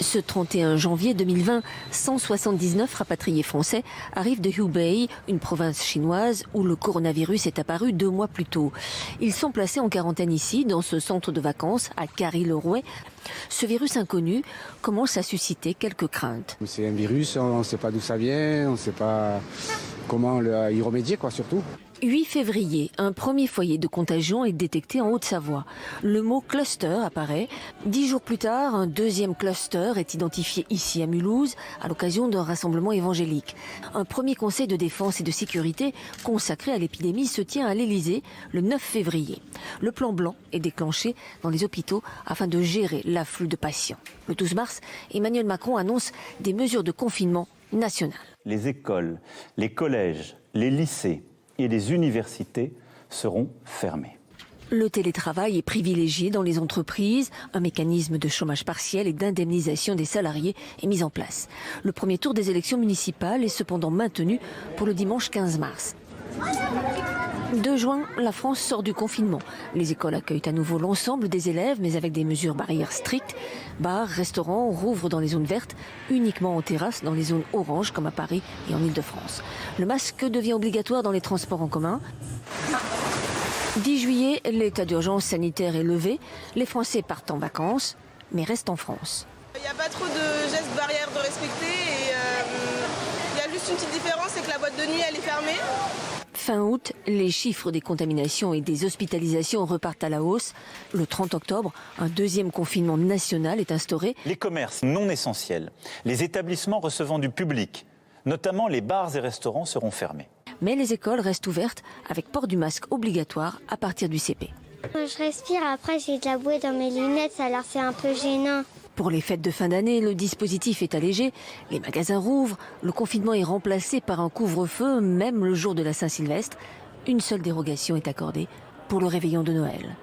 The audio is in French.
Ce 31 janvier 2020, 179 rapatriés français arrivent de Hubei, une province chinoise où le coronavirus est apparu 2 mois plus tôt. Ils sont placés en quarantaine ici, dans ce centre de vacances à Carry-le-Rouet. Ce virus inconnu commence à susciter quelques craintes. C'est un virus, on ne sait pas d'où ça vient, on ne sait pas comment y remédier, surtout. 8 février, un premier foyer de contagion est détecté en Haute-Savoie. Le mot cluster apparaît. 10 jours plus tard, un deuxième cluster est identifié ici à Mulhouse à l'occasion d'un rassemblement évangélique. Un premier conseil de défense et de sécurité consacré à l'épidémie se tient à l'Élysée le 9 février. Le plan blanc est déclenché dans les hôpitaux afin de gérer l'afflux de patients. Le 12 mars, Emmanuel Macron annonce des mesures de confinement national. Les écoles, les collèges, les lycées et les universités seront fermées. Le télétravail est privilégié dans les entreprises. Un mécanisme de chômage partiel et d'indemnisation des salariés est mis en place. Le premier tour des élections municipales est cependant maintenu pour le dimanche 15 mars. 2 juin, la France sort du confinement. Les écoles accueillent à nouveau l'ensemble des élèves, mais avec des mesures barrières strictes. Bars, restaurants rouvrent dans les zones vertes, uniquement en terrasse dans les zones oranges, comme à Paris et en Ile-de-France. Le masque devient obligatoire dans les transports en commun. 10 juillet, l'état d'urgence sanitaire est levé. Les Français partent en vacances, mais restent en France. Il n'y a pas trop de gestes barrières de respecter et il y a juste une petite différence, c'est que la boîte de nuit elle est fermée. Fin août, les chiffres des contaminations et des hospitalisations repartent à la hausse. Le 30 octobre, un deuxième confinement national est instauré. Les commerces non essentiels, les établissements recevant du public, notamment les bars et restaurants, seront fermés. Mais les écoles restent ouvertes avec port du masque obligatoire à partir du CP. Je respire, après j'ai de la bouée dans mes lunettes, alors c'est un peu gênant. Pour les fêtes de fin d'année, le dispositif est allégé. Les magasins rouvrent. Le confinement est remplacé par un couvre-feu, même le jour de la Saint-Sylvestre. Une seule dérogation est accordée pour le réveillon de Noël.